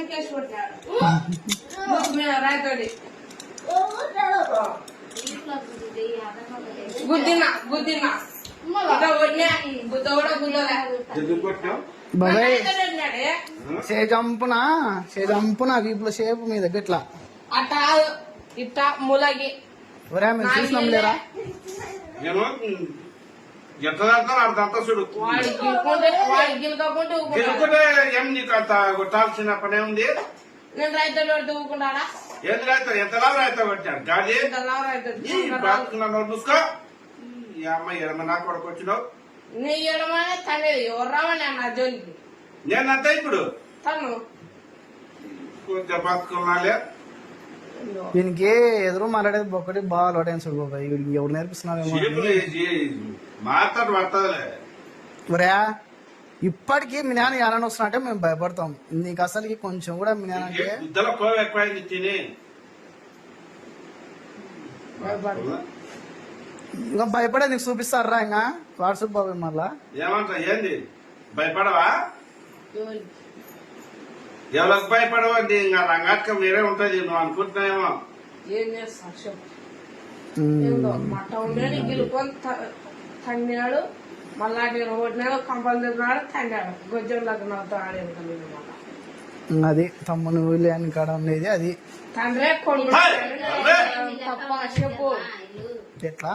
Case కొట్టాడు రాయతోడి గుద్దినా బాబాయ్ చంపునా వీపుల shape మీ దగ్గర ఇట్లా అట్టా ఇట్టా ములగి చూసినాం లేరా కొట్టాల్సిన పనే ఉంది. నేను రైతు పెడితే ఊరుకుంటాడా? ఏది రైతు ఎంతలా రైతు కొట్టాడు గాడి చూసుకో. ఈ అమ్మాయి ఎడమ నా కొడుకు వచ్చినావు. నీ ఎడమనే తండ్రి ఎవరు రావని నా జోలికి నేనంతా ఇప్పుడు తను కొంచెం బతుకున్నాలే. దీనికి ఎదురు మాట్లాడేది ఒకటి బాగా అలవాటైన చూడు బాబాయ్. ఎవరు నేర్పిస్తున్నావేమో మాట్లాడు పడుతుందిలే. ఒరేయా ఇప్పటికీ మీ నాన్న ఎలా వస్తున్నా అంటే మేము భయపడతాం. నీకు అసలుకి కొంచెం కూడా మీ నాన్న అంటే ఇద్దరు కోవ ఎక్కువైంది తిని ఇంకా భయపడే నీకు చూపిస్తారా ఇంకా వాట్సాప్ బాబాయ్ మళ్ళా ఏమంటా ఏంది భయపడవా? ఎవరికి భయపడవా? ఇంకా రంగాక మీరే ఉంటది నువ్వు అనుకుంటున్నావేమో. ఏం చేస్తా చెప్పు. మట్ట ఉండేది గిలుకొని తన్నాడు. మళ్ళా నేను ఒకటి నెల కంపలు తిన్నాడు తన్నాడు. గొజ్జంలోకి నాతో ఆడేది అది తమ్ముని ఊళ్ళే అని కాడ ఉండేది అది తండ్రే కొడుకు తప్ప చెప్పు ఎట్లా